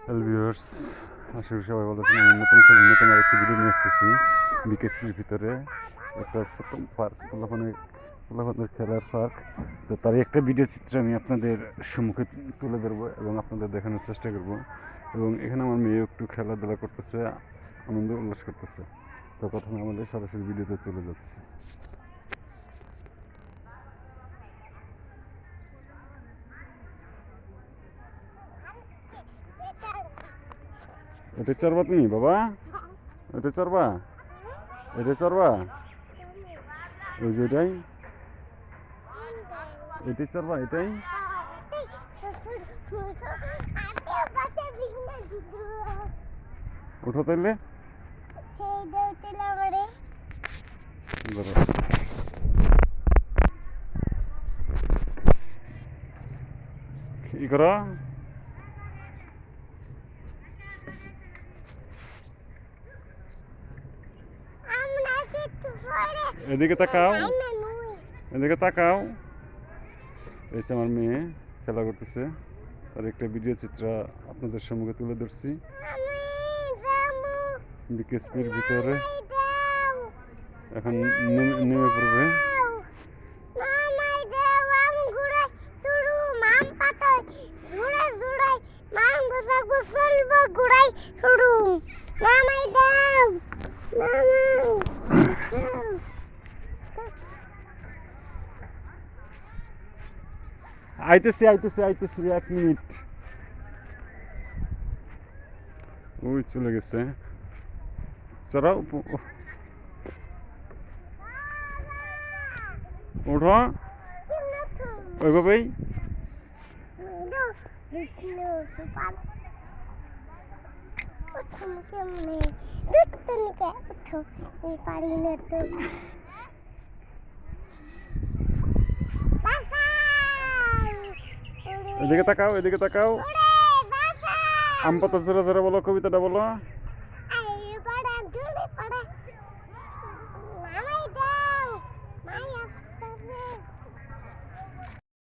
Hello viewers, আশা করি সবাই ভালো আছেন। আমি নতুন চ্যানেল নতুন আরেকটি ভিডিও নিয়ে আসতেছি বিকেএসপির ভিতরে একটা ছোট্ট পার্ক, পোলাপানের খেলার পার্ক। তো তারই একটা ভিডিও চিত্র আমি আপনাদের সম্মুখে তুলে ধরবো এবং আপনাদের দেখানোর চেষ্টা করব। এবং এখানে আমার মেয়ে একটু খেলাধুলা করতেছে, আনন্দ উল্লাস করতেছে। তো কথা না বলে সরাসরি ভিডিওতে চলে যাচ্ছে। এটা চড়বা তুমি বাবা? এটা চড়বা? এটা চড়বা? ওই যে এটাই, এটাই চড়বা? এটাই উঠো তাইলে। কি করো? এদিকে তাকাও, এদিকে তাকাও। এই যে আমার মেয়ে খেলা করতেছে, তার একটা ভিডিও চিত্র আপনাদের সম্মুখে তুলে ধরছি বিকেএসপির ভিতরে। এখন নেমে পড়বে। আইতেছি আইতেছি আইতেছি, 1 মিনিট। ওই চলে গেছে। চড়াও, ওঠো ওইভাবেই। এদিকে তাকাও, এদিকে তাকাও। আম পাতা জোরে জোরে বলো, কবিতাটা বলো।